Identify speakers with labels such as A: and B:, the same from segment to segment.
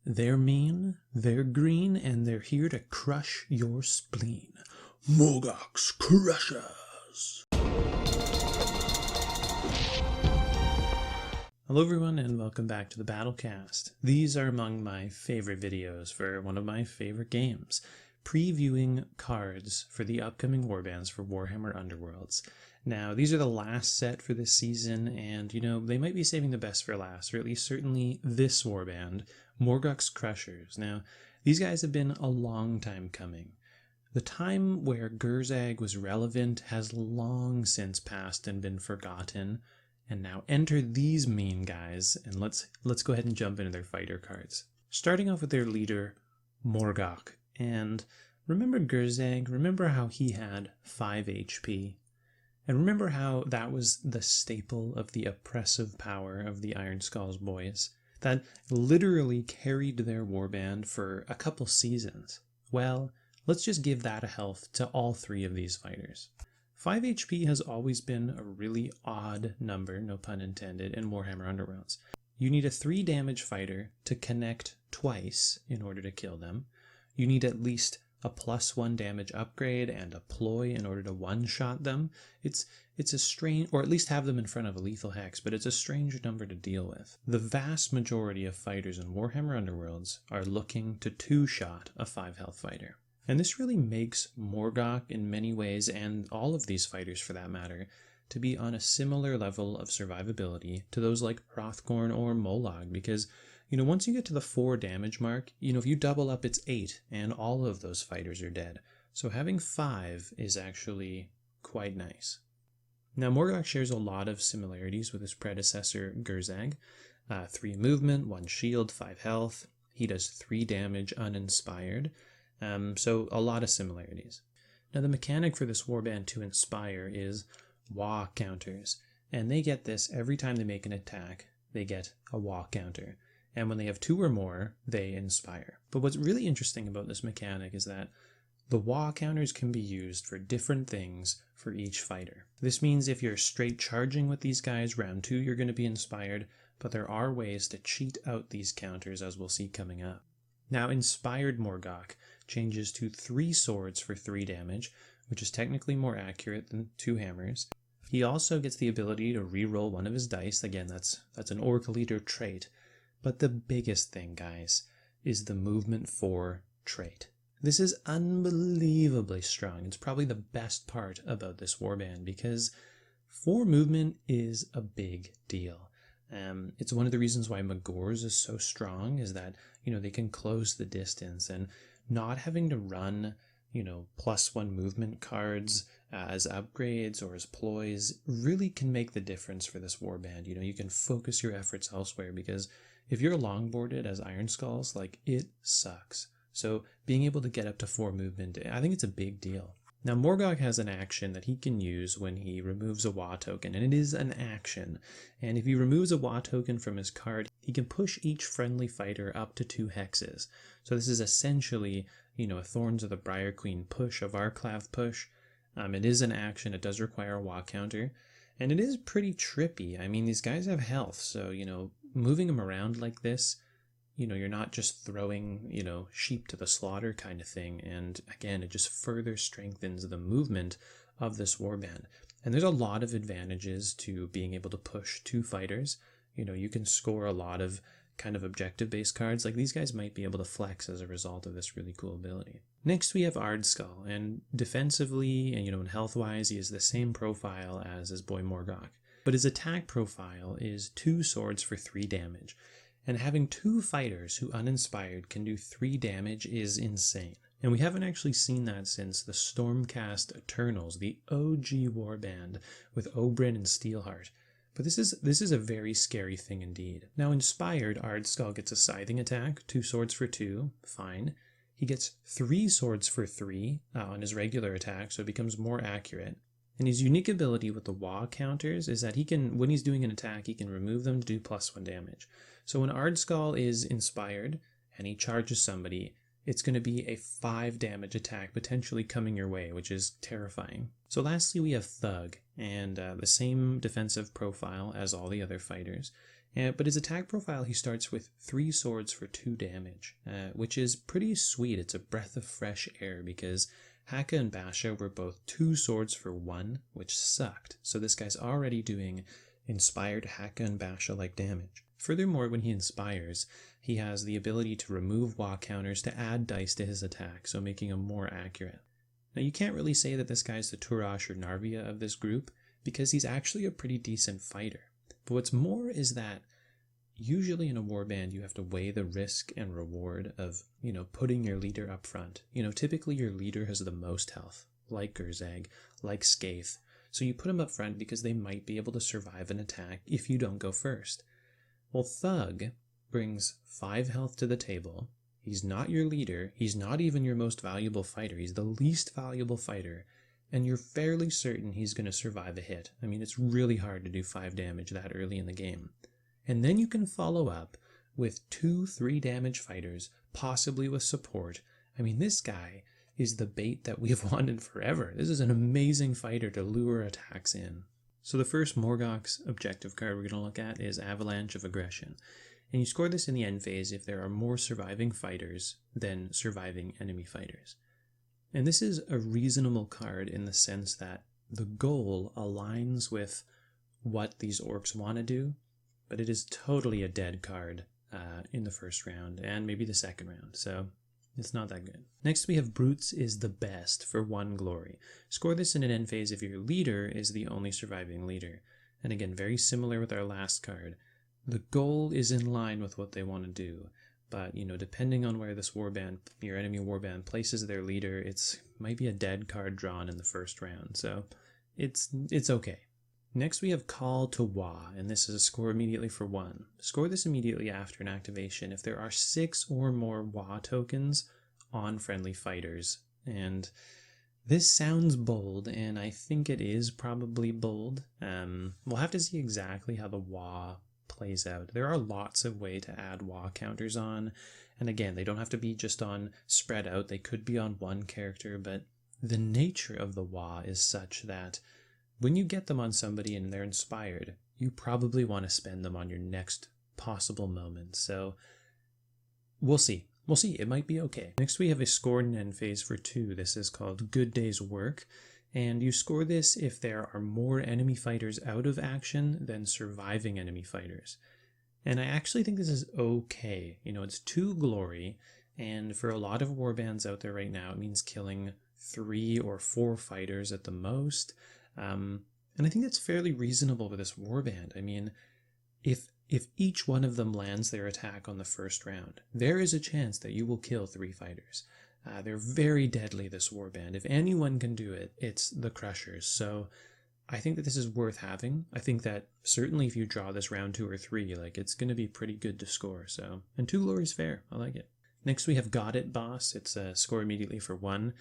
A: They're mean, they're green, and they're here to crush your spleen. Morgok's Krushas! Hello everyone and welcome back to the Battlecast. These are among my favorite videos for one of my favorite games, previewing cards for the upcoming warbands for Warhammer Underworlds. Now, these are the last set for this season, and they might be saving the best for last, or at least certainly this warband, Morgok's Crushers. Now, these guys have been a long time coming. The time where Gurzag was relevant has long since passed and been forgotten, and now enter these mean guys, and let's go ahead and jump into their fighter cards. Starting off with their leader, Morgok. And remember Gurzag? Remember how he had 5 HP? And remember how that was the staple of the oppressive power of the Ardskull's boys? That literally carried their warband for a couple seasons. Well, let's just give that a health to all 3 of these fighters. 5 HP has always been a really odd number, no pun intended, in Warhammer Underworlds. You need a 3 damage fighter to connect twice in order to kill them. You need at least a +1 damage upgrade and a ploy in order to one-shot them. It's a strange, or at least have them in front of a lethal hex, but it's a strange number to deal with. The vast majority of fighters in Warhammer Underworlds are looking to 2-shot a 5 health fighter. And this really makes Morgok in many ways, and all of these fighters for that matter, to be on a similar level of survivability to those like Hrothgorn or Molag, because once you get to the 4 damage mark, if you double up, it's 8, and all of those fighters are dead. So having 5 is actually quite nice. Now, Morgok shares a lot of similarities with his predecessor, Gurzag. 3 movement, 1 shield, 5 health. He does 3 damage uninspired. So a lot of similarities. Now, the mechanic for this warband to inspire is Wa counters, and they get this every time they make an attack. They get a Wa counter. And when they have 2 or more, they inspire. But what's really interesting about this mechanic is that the Wa counters can be used for different things for each fighter. This means if you're straight charging with these guys, round 2 you're going to be inspired, but there are ways to cheat out these counters, as we'll see coming up. Now, inspired Morgok changes to 3 swords for 3 damage, which is technically more accurate than 2 hammers. He also gets the ability to reroll one of his dice. Again, that's an Orc Leader trait. But the biggest thing, guys, is the movement 4 trait. This is unbelievably strong. It's probably the best part about this warband because 4 movement is a big deal. It's one of the reasons why Magor's is so strong, is that, they can close the distance, and not having to run, +1 movement cards as upgrades or as ploys really can make the difference for this warband. You can focus your efforts elsewhere, because if you're longboarded as Ardskulls, it sucks. So being able to get up to 4 movement, I think it's a big deal. Now, Morgok has an action that he can use when he removes a Wa token, and it is an action. And if he removes a Wa token from his card, he can push each friendly fighter up to 2 hexes. So this is essentially, a Thorns of the Briar Queen push, a Varklav push. It is an action, it does require a Wa counter, and it is pretty trippy. I mean, these guys have health, so, moving them around like this, you're not just throwing, sheep to the slaughter kind of thing. And again, it just further strengthens the movement of this warband. And there's a lot of advantages to being able to push 2 fighters. You can score a lot of kind of objective-based cards. Like, these guys might be able to flex as a result of this really cool ability. Next, we have Ardskull, and defensively and, and health-wise, he has the same profile as his boy Morgok. But his attack profile is 2 swords for 3 damage. And having 2 fighters who uninspired can do 3 damage is insane. And we haven't actually seen that since the Stormcast Eternals, the OG warband with Oberyn and Steelheart. But this is a very scary thing indeed. Now, inspired, Ardskull gets a scything attack, 2 swords for 2, fine. He gets 3 swords for 3 on his regular attack, so it becomes more accurate. And his unique ability with the Wa counters is that he can, when he's doing an attack, he can remove them to do +1 damage. So when Ardskull is inspired and he charges somebody, it's going to be a 5 damage attack potentially coming your way, which is terrifying. So lastly, we have Thug, and the same defensive profile as all the other fighters. But his attack profile, he starts with 3 swords for 2 damage, which is pretty sweet. It's a breath of fresh air because Haka and Basha were both 2 swords for 1, which sucked. So this guy's already doing inspired Haka and Basha-like damage. Furthermore, when he inspires, he has the ability to remove Wa counters to add dice to his attack, so making him more accurate. Now you can't really say that this guy's the Turash or Narvia of this group, because he's actually a pretty decent fighter. But what's more is that usually in a warband you have to weigh the risk and reward of, putting your leader up front. Typically your leader has the most health, like Gurzag, like Skaith, so you put them up front because they might be able to survive an attack if you don't go first. Well, Thug brings 5 health to the table. He's not your leader, he's not even your most valuable fighter, he's the least valuable fighter, and you're fairly certain he's going to survive a hit. I mean, it's really hard to do 5 damage that early in the game. And then you can follow up with 2-3 damage fighters, possibly with support. I mean, this guy is the bait that we've wanted forever. This is an amazing fighter to lure attacks in. So the first Morgok's objective card we're going to look at is Avalanche of Aggression. And you score this in the end phase if there are more surviving fighters than surviving enemy fighters. And this is a reasonable card in the sense that the goal aligns with what these orcs want to do, but it is totally a dead card in the first round and maybe the second round, so it's not that good. Next we have Brutes is the best for 1 glory. Score this in an end phase if your leader is the only surviving leader. And again, very similar with our last card. The goal is in line with what they want to do. But, depending on where this warband, your enemy warband, places their leader, it might be a dead card drawn in the first round, so it's okay. Next we have Call to Wa, and this is a score immediately for 1. Score this immediately after an activation if there are 6 or more Wa tokens on friendly fighters. And this sounds bold, and I think it is probably bold. We'll have to see exactly how the Wa plays out. There are lots of ways to add Wa counters on, and again, they don't have to be just on spread out, they could be on one character, but the nature of the Wa is such that when you get them on somebody and they're inspired, you probably want to spend them on your next possible moment, so we'll see. It might be okay. Next we have a score in end phase for 2. This is called Good Day's Work. And you score this if there are more enemy fighters out of action than surviving enemy fighters. And I actually think this is okay. It's 2 glory, and for a lot of warbands out there right now, it means killing 3 or 4 fighters at the most. And I think that's fairly reasonable with this warband. I mean, if each one of them lands their attack on the first round, there is a chance that you will kill 3 fighters. They're very deadly, this warband. If anyone can do it, it's the Crushers. So I think that this is worth having. I think that certainly if you draw this round 2 or 3, it's going to be pretty good to score. So, and 2 glory's fair. I like it. Next we have Got It Boss. It's a score immediately for 1.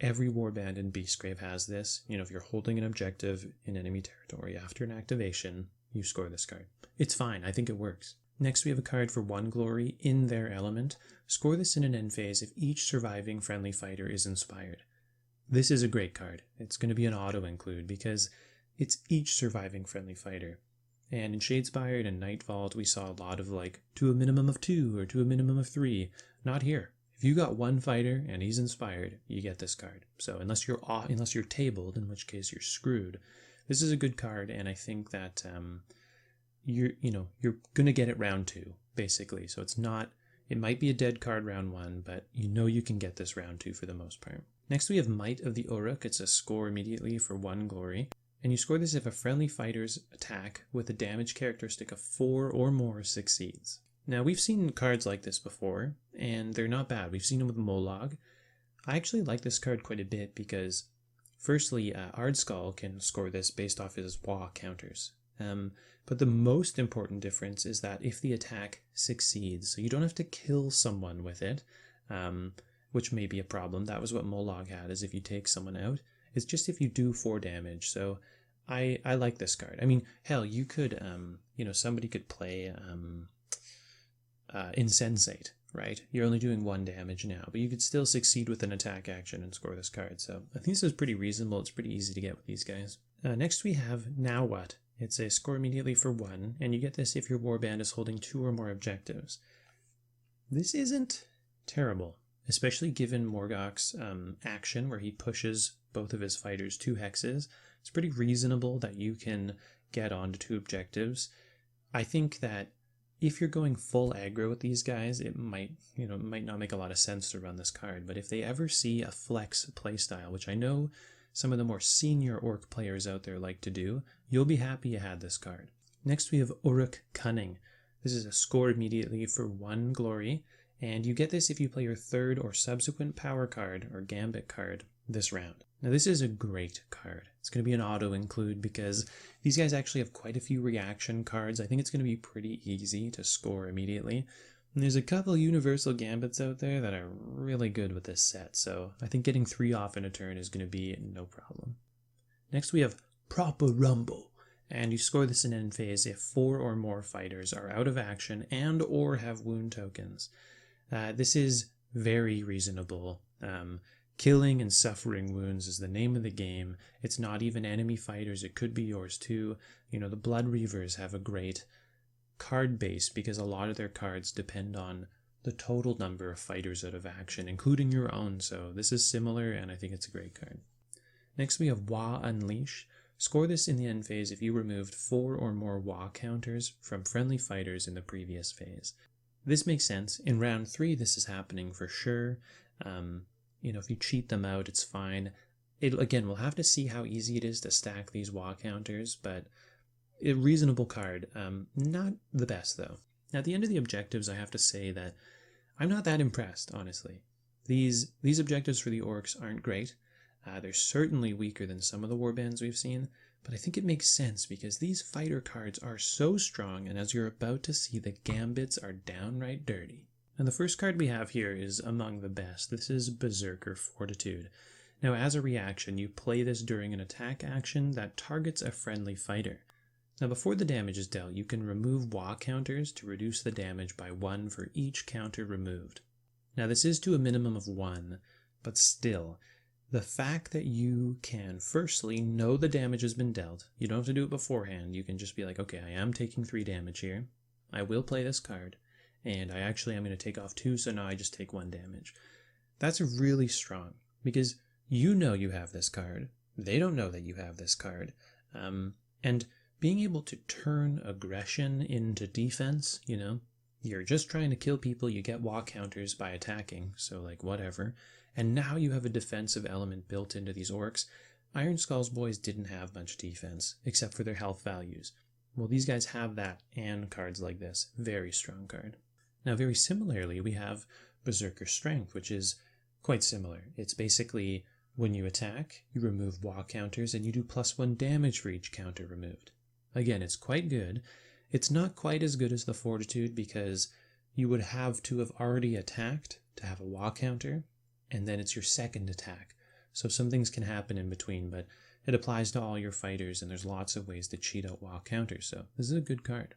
A: Every warband in Beastgrave has this. If you're holding an objective in enemy territory after an activation, you score this card. It's fine. I think it works. Next we have a card for 1 glory in their element. Score this in an end phase if each surviving friendly fighter is inspired. This is a great card. It's going to be an auto include because it's each surviving friendly fighter. And in Shadespired and Night Vault we saw a lot of to a minimum of 2 or to a minimum of 3. Not here. If you got 1 fighter and he's inspired, you get this card. So unless you're tabled, in which case you're screwed. This is a good card, and I think that you're gonna get it round 2, basically. So it might be a dead card round 1, but you can get this round 2 for the most part. Next we have Might of the Uruk. It's a score immediately for 1 glory. And you score this if a friendly fighter's attack with a damage characteristic of 4 or more succeeds. Now we've seen cards like this before, and they're not bad. We've seen them with Molog. I actually like this card quite a bit because firstly, Ardskull can score this based off his Wa counters. But the most important difference is that if the attack succeeds, so you don't have to kill someone with it, which may be a problem. That was what Molog had, is if you take someone out. It's just if you do 4 damage. So I like this card. I mean, hell, you could, somebody could play Insensate, right? You're only doing 1 damage now, but you could still succeed with an attack action and score this card. So I think this is pretty reasonable. It's pretty easy to get with these guys. Next we have Now What. It's a score immediately for 1, and you get this if your warband is holding 2 or more objectives. This isn't terrible, especially given Morgok's action where he pushes both of his fighters 2 hexes. It's pretty reasonable that you can get onto 2 objectives. I think that if you're going full aggro with these guys, it might not make a lot of sense to run this card, but if they ever see a flex playstyle, which I know some of the more senior orc players out there like to do, you'll be happy you had this card. Next we have Uruk Cunning. This is a score immediately for 1 glory, and you get this if you play your 3rd or subsequent power card or gambit card this round. Now this is a great card. It's going to be an auto include because these guys actually have quite a few reaction cards. I think it's going to be pretty easy to score immediately. And there's a couple universal gambits out there that are really good with this set, so I think getting 3 off in a turn is going to be no problem. Next we have Proper Rumble, and you score this in end phase if 4 or more fighters are out of action and or have wound tokens. This is very reasonable. Killing and suffering wounds is the name of the game. It's not even enemy fighters, it could be yours too. You know, the Blood Reavers have a great card base because a lot of their cards depend on the total number of fighters out of action, including your own, so this is similar and I think it's a great card. Next we have Wa Unleash. Score this in the end phase if you removed 4 or more Wa counters from friendly fighters in the previous phase. This makes sense. In round 3 this is happening for sure. If you cheat them out, it's fine. Again, we'll have to see how easy it is to stack these Wa counters, but a reasonable card. Not the best, though. At the end of the objectives, I have to say that I'm not that impressed, honestly. These objectives for the orcs aren't great. They're certainly weaker than some of the warbands we've seen, but I think it makes sense because these fighter cards are so strong, and as you're about to see, the gambits are downright dirty. And the first card we have here is among the best. This is Berserker Fortitude. Now, as a reaction, you play this during an attack action that targets a friendly fighter. Now, before the damage is dealt, you can remove Wa counters to reduce the damage by 1 for each counter removed. Now, this is to a minimum of 1, but still, the fact that you can firstly know the damage has been dealt, you don't have to do it beforehand, you can just be like, okay, I am taking 3 damage here, I will play this card, and I'm going to take off 2, so now I just take 1 damage. That's really strong, because you know you have this card, they don't know that you have this card, and being able to turn aggression into defense, you're just trying to kill people, you get Wa counters by attacking, so like whatever, and now you have a defensive element built into these orcs. Ardskull's boys didn't have much defense, except for their health values. Well, these guys have that, and cards like this. Very strong card. Now, very similarly, we have Berserker Strength, which is quite similar. It's basically, when you attack, you remove Wa counters, and you do +1 damage for each counter removed. Again, it's quite good. It's not quite as good as the Fortitude, because you would have to have already attacked to have a Wa counter, and then it's your second attack. So some things can happen in between, but it applies to all your fighters, and there's lots of ways to cheat out Wa counters, so this is a good card.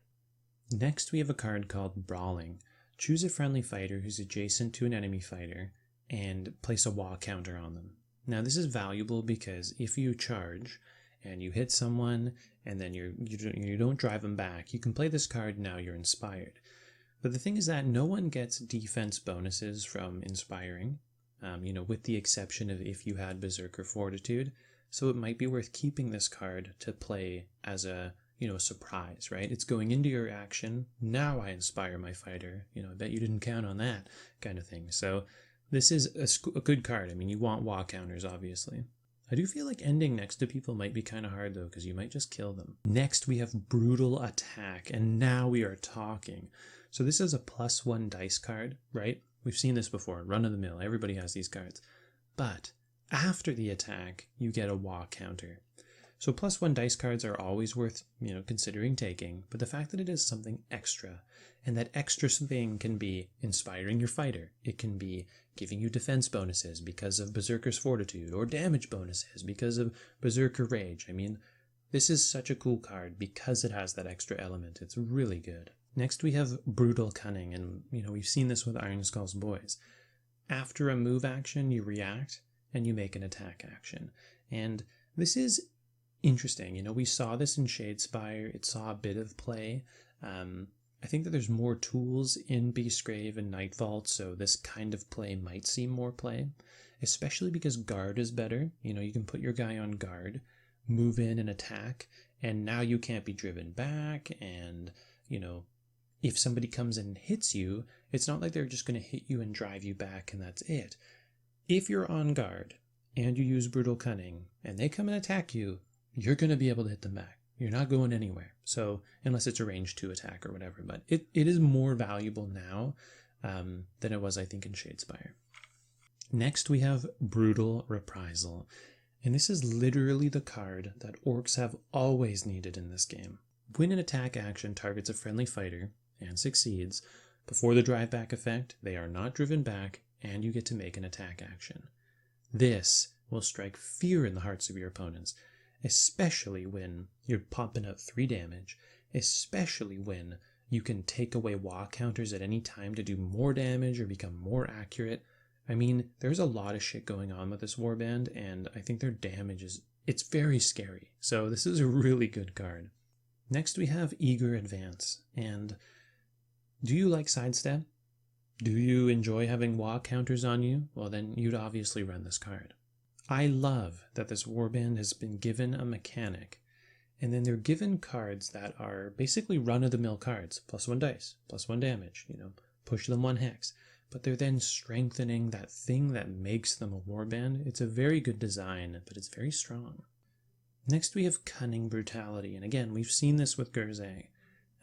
A: Next, we have a card called Brawling. Choose a friendly fighter who's adjacent to an enemy fighter, and place a Wa counter on them. Now, this is valuable because if you charge, and you hit someone, and then you don't drive them back, you can play this card, now you're inspired. But the thing is that no one gets defense bonuses from inspiring, with the exception of if you had Berserker Fortitude, so it might be worth keeping this card to play as a surprise, right? It's going into your action, now I inspire my fighter, I bet you didn't count on that, kind of thing. So this is a good card. I mean, you want Wa counters, obviously. I do feel like ending next to people might be kind of hard, though, because you might just kill them. Next, we have Brutal Attack, and now we are talking. So this is a +1 dice card, right? We've seen this before, run-of-the-mill, everybody has these cards. But after the attack, you get a Wa counter. So +1 dice cards are always worth, considering taking, but the fact that it is something extra, and that extra thing can be inspiring your fighter, it can be giving you defense bonuses because of Berserker's Fortitude, or damage bonuses because of Berserker Rage. I mean, this is such a cool card because it has that extra element. It's really good. Next we have Brutal Cunning, and we've seen this with Ardskull's boys. After a move action, you react, and you make an attack action. And this is interesting. You know, we saw this in Shadespire. It saw a bit of play. I think that there's more tools in Beastgrave and Night Vault, so this kind of play might see more play, especially because guard is better. You know, you can put your guy on guard, move in and attack, and now you can't be driven back, and, you know, if somebody comes and hits you, it's not like they're just going to hit you and drive you back and that's it. If you're on guard and you use Brutal Cunning and they come and attack you, you're going to be able to hit them back. You're not going anywhere. So unless it's a range 2 attack or whatever, but it is more valuable now than it was, I think, in Shadespire. Next, we have Brutal Reprisal. And this is literally the card that orcs have always needed in this game. When an attack action targets a friendly fighter and succeeds, before the drive back effect, they are not driven back and you get to make an attack action. This will strike fear in the hearts of your opponents, especially when you're popping out 3 damage, especially when you can take away wall counters at any time to do more damage or become more accurate. I mean, there's a lot of shit going on with this warband, and I think their damage it's very scary. So this is a really good card. Next we have Eager Advance, and do you like sidestep? Do you enjoy having wall counters on you? Well, then you'd obviously run this card. I love that this warband has been given a mechanic, and then they're given cards that are basically run-of-the-mill cards. +1 dice, +1 damage, you know, push them 1 hex. But they're then strengthening that thing that makes them a warband. It's a very good design, but it's very strong. Next we have Cunning Brutality, and again, we've seen this with Gurzay.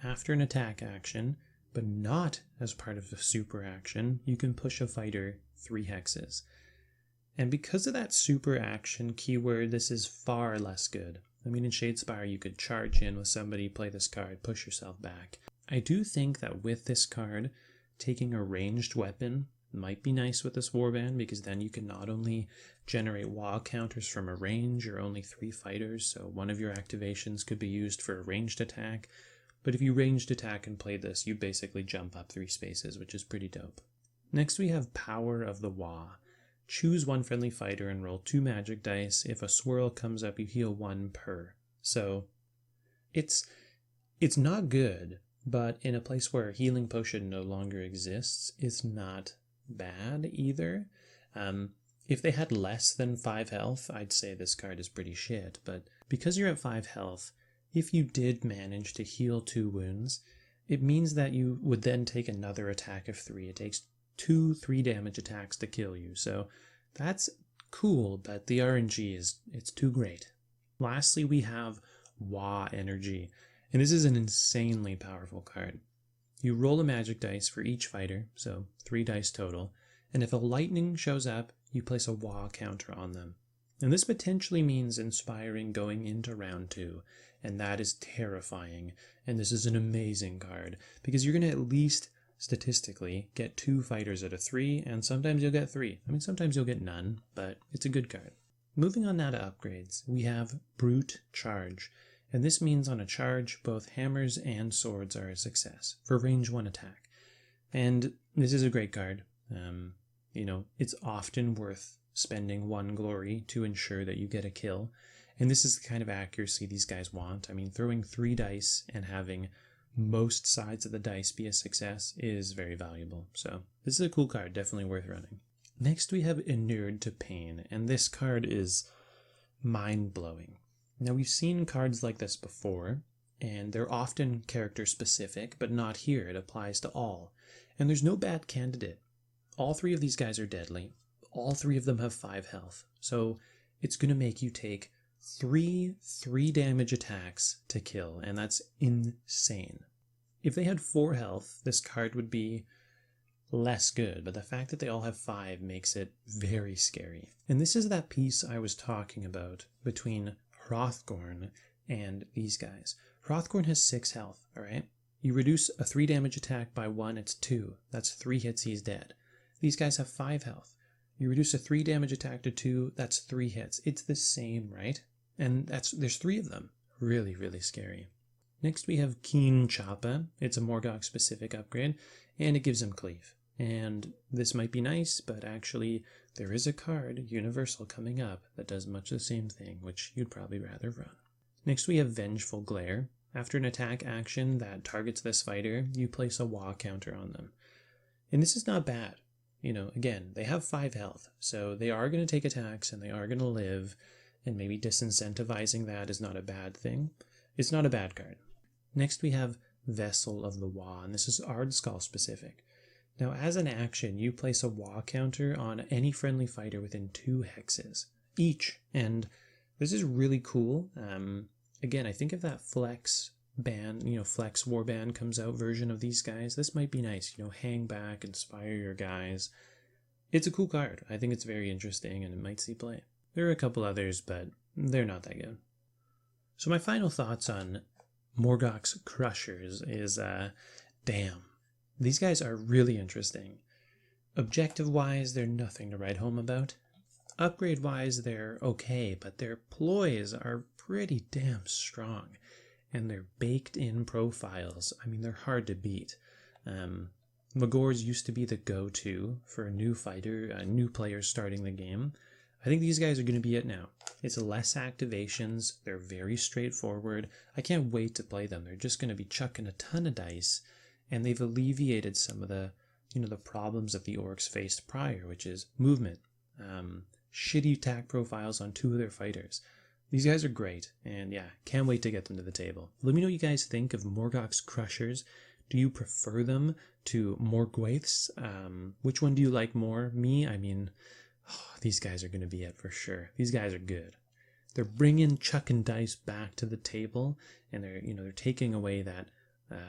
A: After an attack action, but not as part of a super action, you can push a fighter 3 hexes. And because of that super action keyword, this is far less good. I mean, in Shadespire, you could charge in with somebody, play this card, push yourself back. I do think that with this card, taking a ranged weapon might be nice with this warband, because then you can not only generate wall counters from a range or only 3 fighters, so one of your activations could be used for a ranged attack, but if you ranged attack and play this, you basically jump up 3 spaces, which is pretty dope. Next we have Power of the Wa. Choose 1 friendly fighter and roll 2 magic dice. If a swirl comes up, you heal 1 per. So it's not good, but in a place where healing potion no longer exists, it's not bad either. If they had less than 5 health, I'd say this card is pretty shit, but because you're at 5 health, if you did manage to heal 2 wounds, it means that you would then take another attack of 3. It takes 2 3-damage attacks to kill you, so that's cool, but the RNG it's too great. Lastly, we have Wa Energy, and this is an insanely powerful card. You roll a magic dice for each fighter, so 3 dice total, and if a lightning shows up, you place a Wa counter on them. And this potentially means inspiring going into round 2, and that is terrifying, and this is an amazing card, because you're going to at least statistically get 2 fighters out of 3, and sometimes you'll get 3. I mean, sometimes you'll get none, but it's a good card. Moving on now to upgrades, we have Brute Charge, and this means on a charge, both hammers and swords are a success for range 1 attack. And this is a great card. You know, it's often worth spending 1 glory to ensure that you get a kill, and this is the kind of accuracy these guys want. I mean, throwing 3 dice and having most sides of the dice be a success is very valuable. So this is a cool card, definitely worth running. Next we have Inured to Pain, and this card is mind-blowing. Now we've seen cards like this before, and they're often character specific, but not here. It applies to all. And there's no bad candidate. All 3 of these guys are deadly. All 3 of them have 5 health. So it's going to make you take 3 3-damage attacks to kill, and that's insane. If they had 4 health, this card would be less good, but the fact that they all have 5 makes it very scary. And this is that piece I was talking about between Hrothgorn and these guys. Hrothgorn has 6 health, alright? You reduce a 3-damage attack by 1, it's 2. That's 3 hits, he's dead. These guys have 5 health. You reduce a 3-damage attack to 2, that's 3 hits. It's the same, right? And there's 3 of them. Really, really scary. Next we have Keen Choppa. It's a Morgok specific upgrade, and it gives him cleave. And this might be nice, but actually there is a card, Universal, coming up that does much the same thing, which you'd probably rather run. Next we have Vengeful Glare. After an attack action that targets this fighter, you place a Wa counter on them. And this is not bad. You know, again, they have 5 health, so they are going to take attacks and they are going to live, and maybe disincentivizing that is not a bad thing. It's not a bad card. Next we have Vessel of the Wa, and this is Ardskull specific. Now as an action, you place a Wa counter on any friendly fighter within 2 hexes each, and this is really cool. Again, I think if that Flex band, Flex Warband comes out version of these guys, this might be nice. Hang back, inspire your guys. It's a cool card. I think it's very interesting and it might see play. There are a couple others, but they're not that good. So my final thoughts on Morgok's Crushers is, damn, these guys are really interesting. Objective-wise, they're nothing to write home about. Upgrade-wise, they're okay, but their ploys are pretty damn strong. And their baked-in profiles, I mean, they're hard to beat. Magors used to be the go-to for a new fighter, a new player starting the game. I think these guys are going to be it now. It's less activations, they're very straightforward. I can't wait to play them. They're just going to be chucking a ton of dice, and they've alleviated some of the, the problems that the orcs faced prior, which is movement, shitty attack profiles on 2 of their fighters. These guys are great, and yeah, can't wait to get them to the table. Let me know what you guys think of Morgok's Crushers. Do you prefer them to Morgwaith's? Which one do you like more? Me, I mean, these guys are going to be it for sure. These guys are good. They're bringing chuck and dice back to the table, and they're taking away that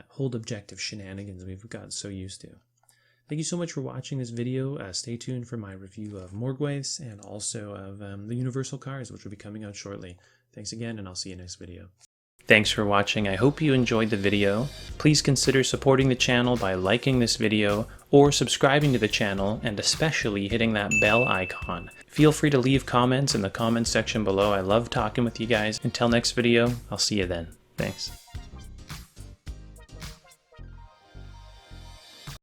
A: hold objective shenanigans we've gotten so used to. Thank you so much for watching this video. Stay tuned for my review of Morgwaith's and also of the Universal cards, which will be coming out shortly. Thanks again, and I'll see you next video. Thanks for watching. I hope you enjoyed the video. Please consider supporting the channel by liking this video or subscribing to the channel, and especially hitting that bell icon. Feel free to leave comments in the comments section below. I love talking with you guys. Until next video, I'll see you then. Thanks.